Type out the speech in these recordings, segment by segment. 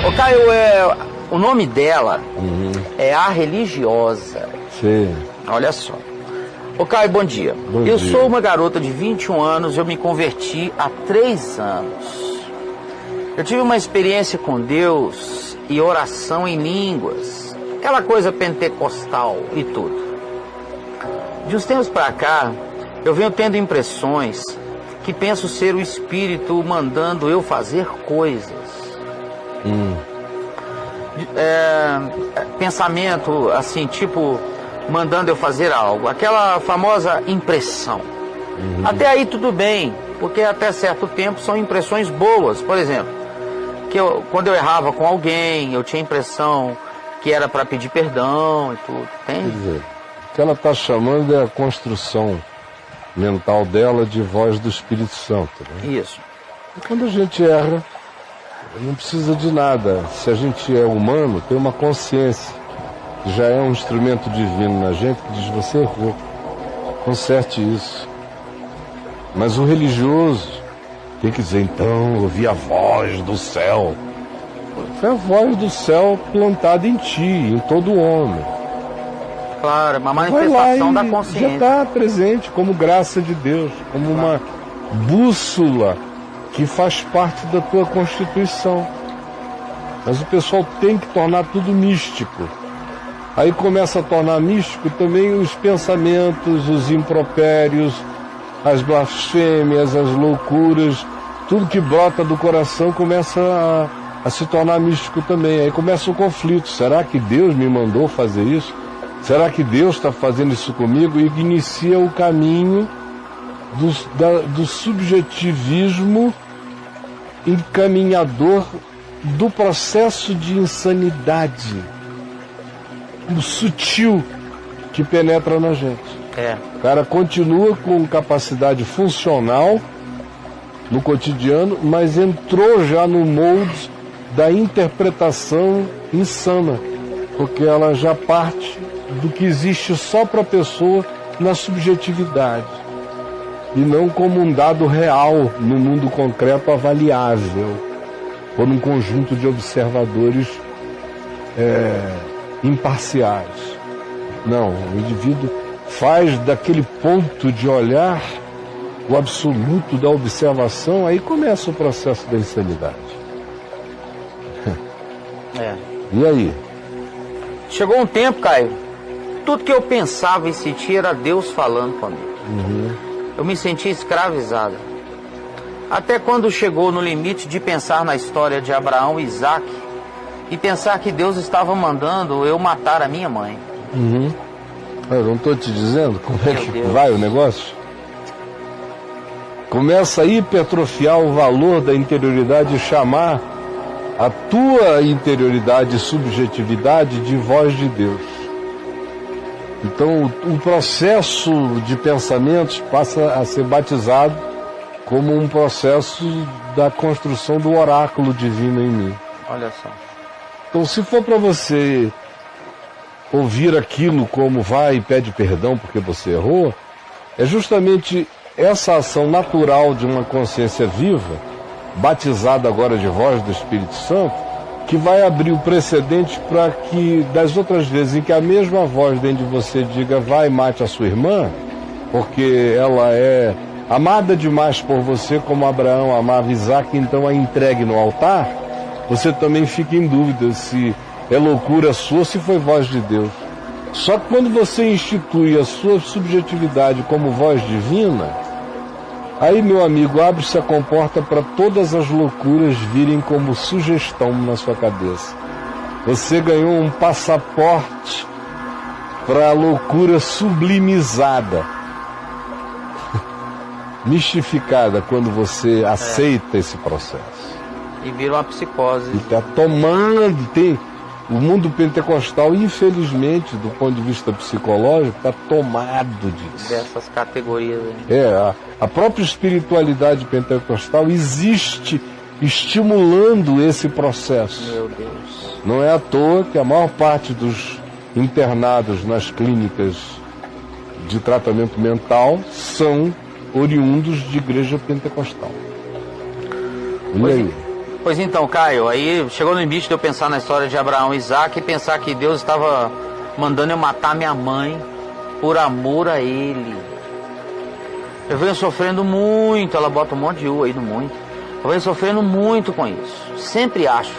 Ô Caio, o nome dela é A Religiosa. Sim. Olha só. Ô Caio, bom dia. Eu sou uma garota de 21 anos, eu me converti há 3 anos. Eu tive uma experiência com Deus e oração em línguas, aquela coisa pentecostal e tudo. De uns tempos pra cá, eu venho tendo impressões que penso ser o Espírito mandando eu fazer coisas. Pensamento assim, tipo, mandando eu fazer algo, aquela famosa impressão. Até aí tudo bem, porque até certo tempo são impressões boas. Por exemplo, quando eu errava com alguém, eu tinha a impressão que era para pedir perdão e tudo, entende? Quer dizer, o que ela está chamando é a construção mental dela de voz do Espírito Santo, né? Isso. E quando a gente erra, não precisa de nada. Se a gente é humano, tem uma consciência, que já é um instrumento divino na gente, que diz: você errou, conserte isso. Mas o religioso tem que dizer: então, ouvi a voz do céu. Foi a voz do céu plantada em ti, em todo homem. Claro, uma manifestação da consciência. Já está presente como graça de Deus, como uma bússola que faz parte da tua constituição. Mas o pessoal tem que tornar tudo místico. Aí começa a tornar místico também os pensamentos, os impropérios, as blasfêmias, as loucuras. Tudo que brota do coração começa a se tornar místico também. Aí começa o conflito. Será que Deus me mandou fazer isso? Será que Deus está fazendo isso comigo? E inicia o caminho do subjetivismo encaminhador do processo de insanidade, do sutil que penetra na gente. O cara continua com capacidade funcional no cotidiano, mas entrou já no molde da interpretação insana, porque ela já parte do que existe só para a pessoa na subjetividade, e não como um dado real no mundo concreto avaliável por um conjunto de observadores imparciais. Não, o indivíduo faz daquele ponto de olhar o absoluto da observação, aí começa o processo da insanidade. E aí? Chegou um tempo, Caio, tudo que eu pensava e sentia era Deus falando comigo. Eu me sentia escravizado. Até quando chegou no limite de pensar na história de Abraão e Isaac e pensar que Deus estava mandando eu matar a minha mãe. Eu não estou te dizendo como é que vai o negócio? Começa a hipertrofiar o valor da interioridade e chamar a tua interioridade e subjetividade de voz de Deus. Então o processo de pensamentos passa a ser batizado como um processo da construção do oráculo divino em mim. Olha só. Então, se for para você ouvir aquilo como vai e pede perdão porque você errou, é justamente essa ação natural de uma consciência viva, batizada agora de voz do Espírito Santo, que vai abrir o precedente para que, das outras vezes em que a mesma voz dentro de você diga: vai e mate a sua irmã, porque ela é amada demais por você, como Abraão amava Isaac, então a entregue no altar, você também fica em dúvida se é loucura sua ou se foi voz de Deus. Só que quando você institui a sua subjetividade como voz divina, aí, meu amigo, abre-se a comporta para todas as loucuras virem como sugestão na sua cabeça. Você ganhou um passaporte para a loucura sublimizada, mistificada, quando você aceita esse processo. E vira uma psicose. E está tomando, o mundo pentecostal, infelizmente, do ponto de vista psicológico, está tomado disso. Dessas categorias aí. A própria espiritualidade pentecostal existe estimulando esse processo. Meu Deus. Não é à toa que a maior parte dos internados nas clínicas de tratamento mental são oriundos de igreja pentecostal. E aí? Pois então, Caio, aí chegou no limite de eu pensar na história de Abraão e Isaac e pensar que Deus estava mandando eu matar minha mãe por amor a ele. Eu venho sofrendo muito, ela bota um monte de U aí no muito. Eu venho sofrendo muito com isso. Sempre acho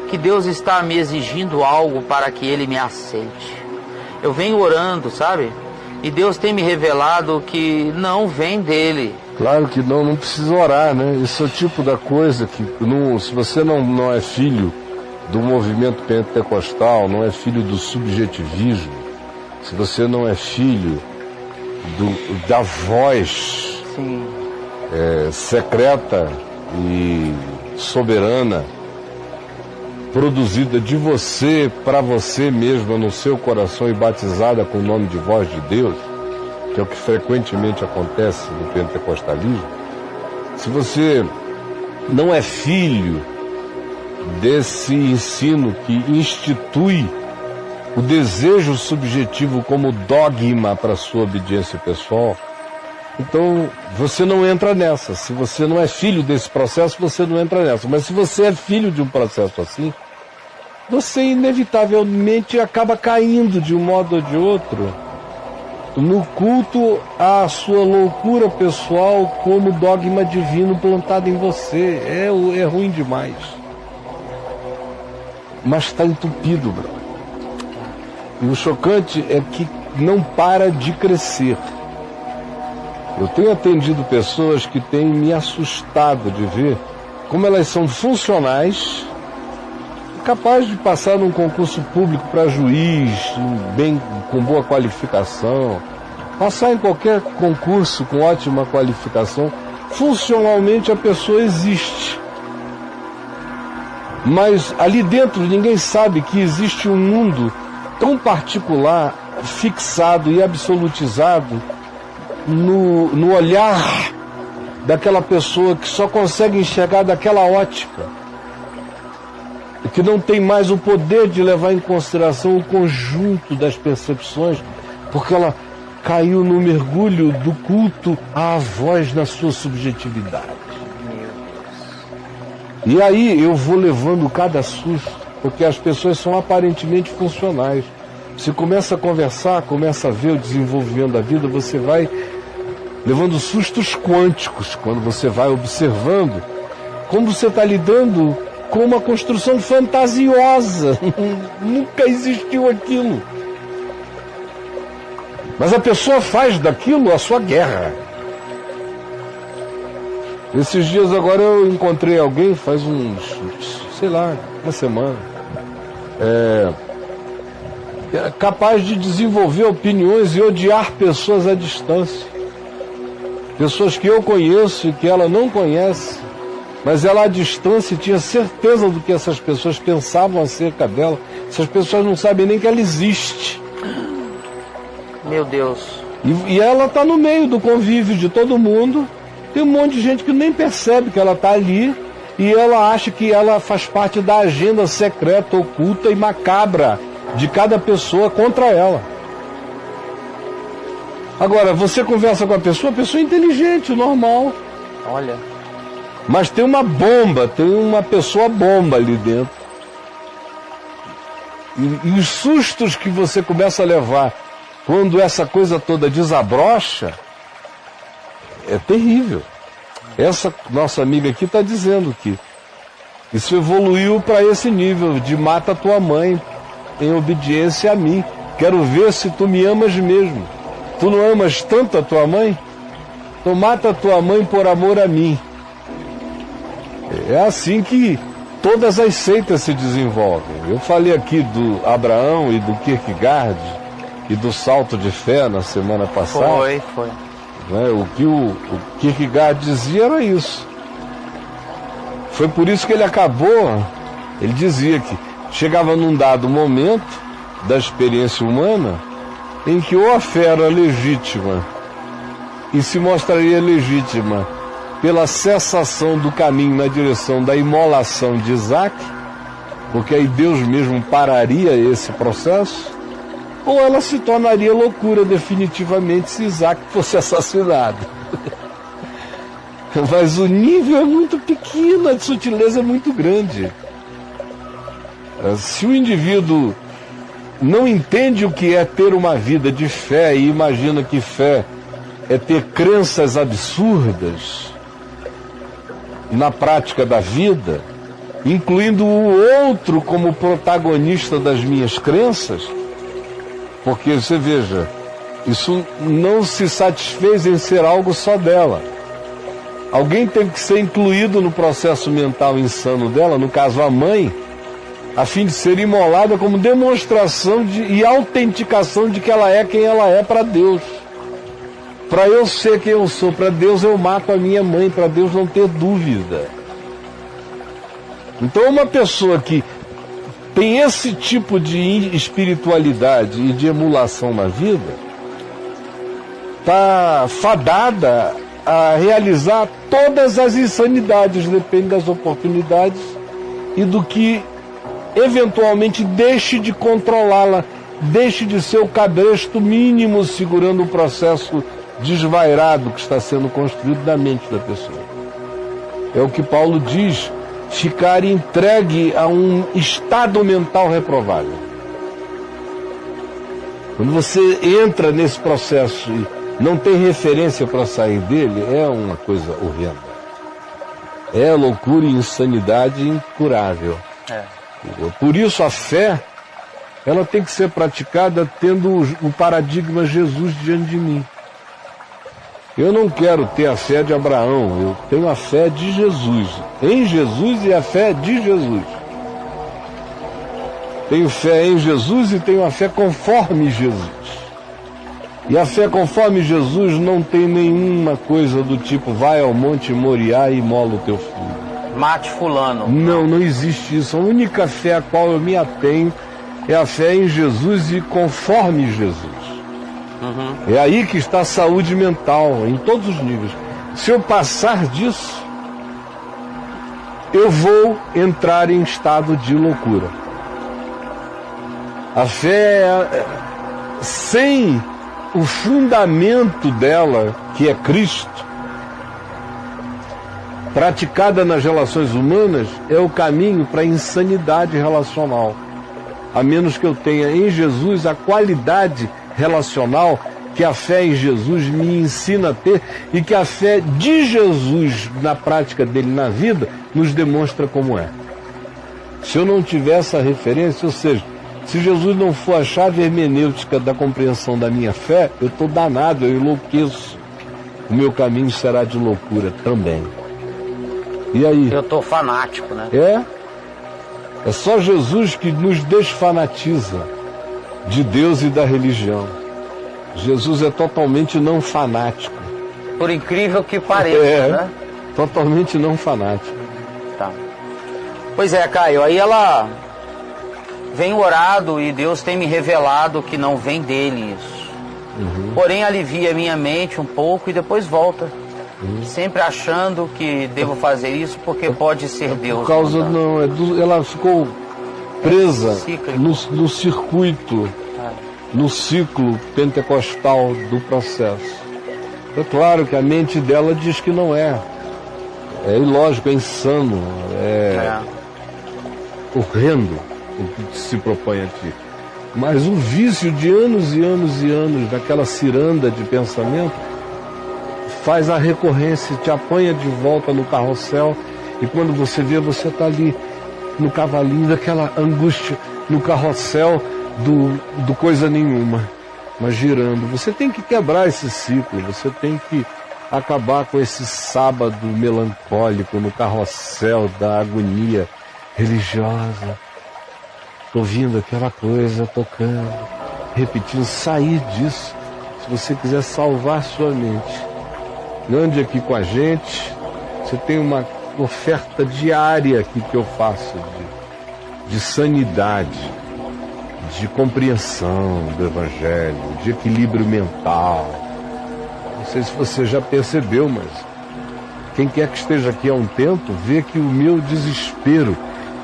que Deus está me exigindo algo para que Ele me aceite. Eu venho orando, sabe? E Deus tem me revelado que não vem dele. Claro que não precisa orar, né? Esse é o tipo da coisa que, se você não é filho do movimento pentecostal, não é filho do subjetivismo, se você não é filho da voz secreta e soberana, produzida de você para você mesma no seu coração e batizada com o nome de voz de Deus, que é o que frequentemente acontece no pentecostalismo, se você não é filho desse ensino que institui o desejo subjetivo como dogma para a sua obediência pessoal, então você não entra nessa. Se você não é filho desse processo, você não entra nessa. Mas se você é filho de um processo assim, você inevitavelmente acaba caindo de um modo ou de outro no culto à sua loucura pessoal como dogma divino plantado em você. É ruim demais. Mas está entupido, brother. E o chocante é que não para de crescer. Eu tenho atendido pessoas que têm me assustado de ver como elas são funcionais, capazes de passar num concurso público para juiz, com boa qualificação, passar em qualquer concurso com ótima qualificação. Funcionalmente a pessoa existe. Mas ali dentro ninguém sabe que existe um mundo tão particular, fixado e absolutizado no olhar daquela pessoa que só consegue enxergar daquela ótica, e que não tem mais o poder de levar em consideração o conjunto das percepções, porque ela caiu no mergulho do culto à voz na sua subjetividade. E aí eu vou levando cada susto, porque as pessoas são aparentemente funcionais. Você começa a conversar, começa a ver o desenvolvimento da vida, você vai levando sustos quânticos quando você vai observando como você está lidando com uma construção fantasiosa. Nunca existiu aquilo. Mas a pessoa faz daquilo a sua guerra. Esses dias agora eu encontrei alguém, faz uma semana, capaz de desenvolver opiniões e odiar pessoas à distância. Pessoas que eu conheço e que ela não conhece, mas ela à distância tinha certeza do que essas pessoas pensavam acerca dela. Essas pessoas não sabem nem que ela existe. Meu Deus. E ela está no meio do convívio de todo mundo. Tem um monte de gente que nem percebe que ela está ali e ela acha que ela faz parte da agenda secreta, oculta e macabra de cada pessoa contra ela. Agora, você conversa com a pessoa inteligente, normal. Olha. Mas tem uma bomba, tem uma pessoa bomba ali dentro. E os sustos que você começa a levar quando essa coisa toda desabrocha, é terrível. Essa nossa amiga aqui está dizendo que isso evoluiu para esse nível de mata tua mãe em obediência a mim. Quero ver se tu me amas mesmo. Tu não amas tanto a tua mãe? Então mata a tua mãe por amor a mim. É assim que todas as seitas se desenvolvem. Eu falei aqui do Abraão e do Kierkegaard e do salto de fé na semana passada. Foi. O que o Kierkegaard dizia era isso. Foi por isso que ele dizia que chegava num dado momento da experiência humana em que ou a fé era legítima e se mostraria legítima pela cessação do caminho na direção da imolação de Isaac, porque aí Deus mesmo pararia esse processo, ou ela se tornaria loucura definitivamente se Isaac fosse assassinado. Mas o nível é muito pequeno, a sutileza é muito grande. Se o indivíduo não entende o que é ter uma vida de fé e imagina que fé é ter crenças absurdas na prática da vida, incluindo o outro como protagonista das minhas crenças, porque você veja, isso não se satisfez em ser algo só dela. Alguém tem que ser incluído no processo mental insano dela, no caso a mãe, a fim de ser imolada como demonstração e autenticação de que ela é quem ela é para Deus. Para eu ser quem eu sou, para Deus eu mato a minha mãe, para Deus não ter dúvida. Então uma pessoa que tem esse tipo de espiritualidade e de emulação na vida, está fadada a realizar todas as insanidades, depende das oportunidades e do que eventualmente deixe de controlá-la, deixe de ser o cabresto mínimo segurando o processo desvairado que está sendo construído na mente da pessoa. É o que Paulo diz, ficar entregue a um estado mental reprovável. Quando você entra nesse processo e não tem referência para sair dele, é uma coisa horrenda. É loucura e insanidade incurável. Por isso a fé, ela tem que ser praticada tendo o paradigma Jesus diante de mim. Eu não quero ter a fé de Abraão, eu tenho a fé de Jesus. Em Jesus e a fé de Jesus. Tenho fé em Jesus e tenho a fé conforme Jesus. E a fé conforme Jesus não tem nenhuma coisa do tipo vai ao Monte Moriá e imola o teu filho. Mate fulano. Não existe isso. A única fé a qual eu me atenho é a fé em Jesus e conforme Jesus. É aí que está a saúde mental, em todos os níveis. Se eu passar disso, eu vou entrar em estado de loucura. A fé, sem o fundamento dela, que é Cristo, praticada nas relações humanas, é o caminho para a insanidade relacional. A menos que eu tenha em Jesus a qualidade relacional que a fé em Jesus me ensina a ter e que a fé de Jesus na prática dele na vida nos demonstra como é. Se eu não tiver essa referência, ou seja, se Jesus não for a chave hermenêutica da compreensão da minha fé, eu estou danado, eu enlouqueço. O meu caminho será de loucura também. E aí? Eu estou fanático, né? É só Jesus que nos desfanatiza de Deus e da religião. Jesus é totalmente não fanático. Por incrível que pareça, né? Totalmente não fanático. Tá. Pois é, Caio, aí ela vem orado e Deus tem me revelado que não vem dele isso. Porém alivia minha mente um pouco e depois volta. Sempre achando que devo fazer isso porque pode ser Deus. Por causa, ela ficou presa no circuito, no ciclo pentecostal do processo. É claro que a mente dela diz que não é. É ilógico, é insano, é horrendo o que se propõe a ti. Mas o vício de anos e anos e anos daquela ciranda de pensamento faz a recorrência, te apanha de volta no carrossel e quando você vê, você está ali no cavalinho daquela angústia, no carrossel do coisa nenhuma, mas girando. Você tem que quebrar esse ciclo, você tem que acabar com esse sábado melancólico no carrossel da agonia religiosa, ouvindo aquela coisa tocando, repetindo, sair disso. Se você quiser salvar sua mente, ande aqui com a gente. Você tem uma oferta diária aqui que eu faço de sanidade, de compreensão do Evangelho, de equilíbrio mental. Não sei se você já percebeu, mas quem quer que esteja aqui há um tempo vê que o meu desespero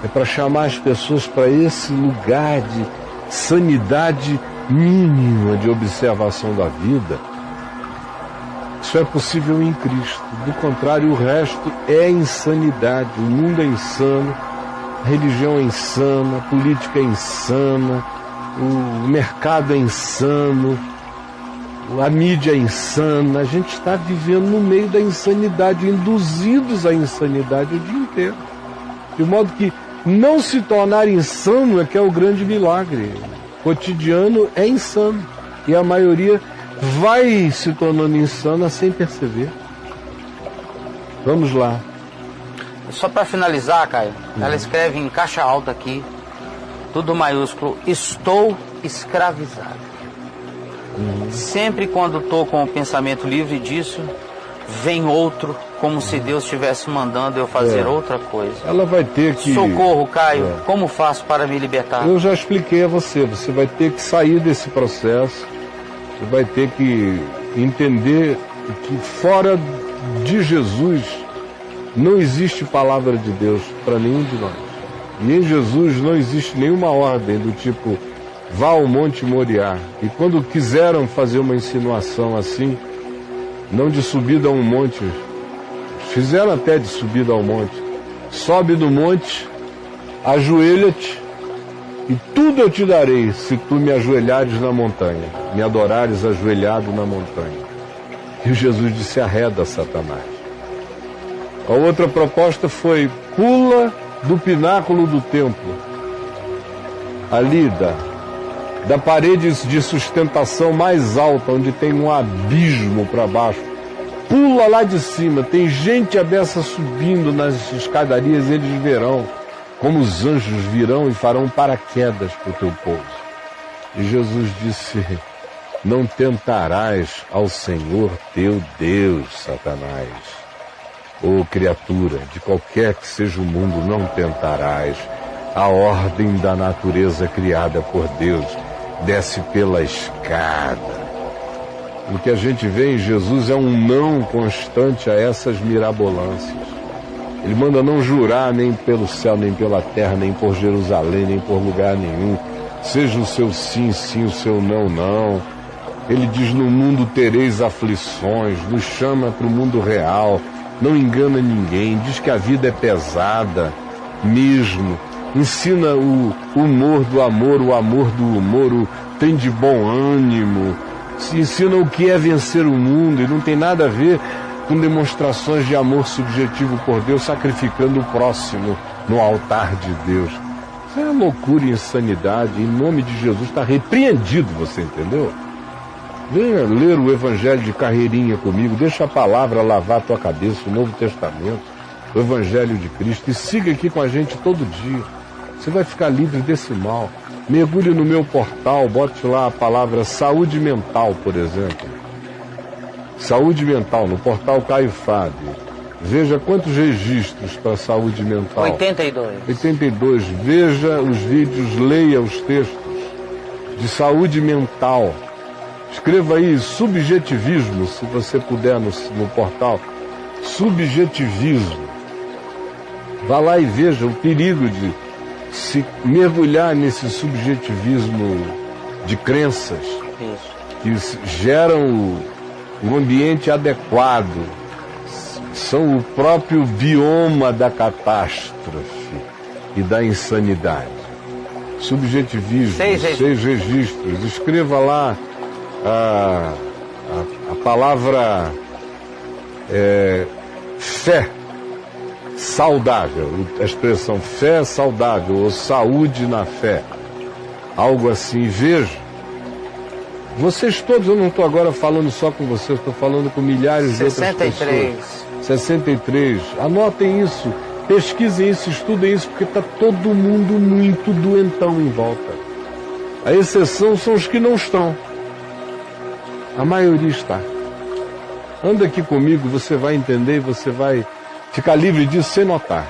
é para chamar as pessoas para esse lugar de sanidade mínima de observação da vida. Isso é possível em Cristo. Do contrário, o resto é insanidade. O mundo é insano, a religião é insana, a política é insana, o mercado é insano, a mídia é insana. A gente está vivendo no meio da insanidade, induzidos à insanidade o dia inteiro. De modo que não se tornar insano é que é o grande milagre. O cotidiano é insano. E a maioria vai se tornando insana sem perceber. Vamos lá. Só para finalizar, Caio, ela escreve em caixa alta aqui, tudo maiúsculo: estou escravizado. Sempre quando estou com o pensamento livre disso, vem outro, como se Deus estivesse mandando eu fazer outra coisa. Ela vai ter que... Socorro, Caio, como faço para me libertar? Eu já expliquei a você, você vai ter que sair desse processo, você vai ter que entender que fora de Jesus não existe palavra de Deus para nenhum de nós. E em Jesus não existe nenhuma ordem do tipo, vá ao Monte Moriá. E quando quiseram fazer uma insinuação assim, não de subida a um monte, fizeram até de subida ao monte. Sobe do monte, ajoelha-te, e tudo eu te darei se tu me ajoelhares na montanha, me adorares ajoelhado na montanha. E Jesus disse, arreda, Satanás. A outra proposta foi, pula do pináculo do templo, ali da parede de sustentação mais alta, onde tem um abismo para baixo. Pula lá de cima, tem gente a beça subindo nas escadarias, eles verão, como os anjos virão e farão paraquedas para o teu pouso. E Jesus disse, não tentarás ao Senhor teu Deus, Satanás. Ô criatura, de qualquer que seja o mundo, não tentarás. A ordem da natureza criada por Deus desce pela escada. O que a gente vê em Jesus é um não constante a essas mirabolâncias. Ele manda não jurar nem pelo céu, nem pela terra, nem por Jerusalém, nem por lugar nenhum. Seja o seu sim, sim, o seu não, não. Ele diz, no mundo tereis aflições, nos chama para o mundo real, não engana ninguém, diz que a vida é pesada mesmo. Ensina o humor do amor, o amor do humor, o tem de bom ânimo. Se ensina o que é vencer o mundo, e não tem nada a ver com demonstrações de amor subjetivo por Deus, sacrificando o próximo no altar de Deus. Isso é loucura e insanidade. Em nome de Jesus está repreendido, você entendeu? Venha ler o Evangelho de carreirinha comigo, deixa a palavra lavar a tua cabeça, o Novo Testamento, o Evangelho de Cristo, e siga aqui com a gente todo dia. Você vai ficar livre desse mal. Mergulhe no meu portal, bote lá a palavra saúde mental, por exemplo. Saúde mental, no portal Caio Fábio. Veja quantos registros para saúde mental. 82. 82. Veja os vídeos, leia os textos de saúde mental. Escreva aí subjetivismo, se você puder, no portal. Subjetivismo. Vá lá e veja o perigo de se mergulhar nesse subjetivismo de crenças. Isso. Que geram o ambiente adequado. São o próprio bioma da catástrofe e da insanidade. Subjetivismo, 6 registros. Escreva lá a palavra fé saudável, a expressão fé saudável ou saúde na fé, algo assim. Veja, vocês todos, eu não estou agora falando só com vocês, estou falando com milhares de outras pessoas. 63, anotem isso, pesquisem isso, estudem isso, porque está todo mundo muito doentão em volta. A exceção são os que não estão. A maioria está. Anda aqui comigo, você vai entender e você vai ficar livre disso sem notar.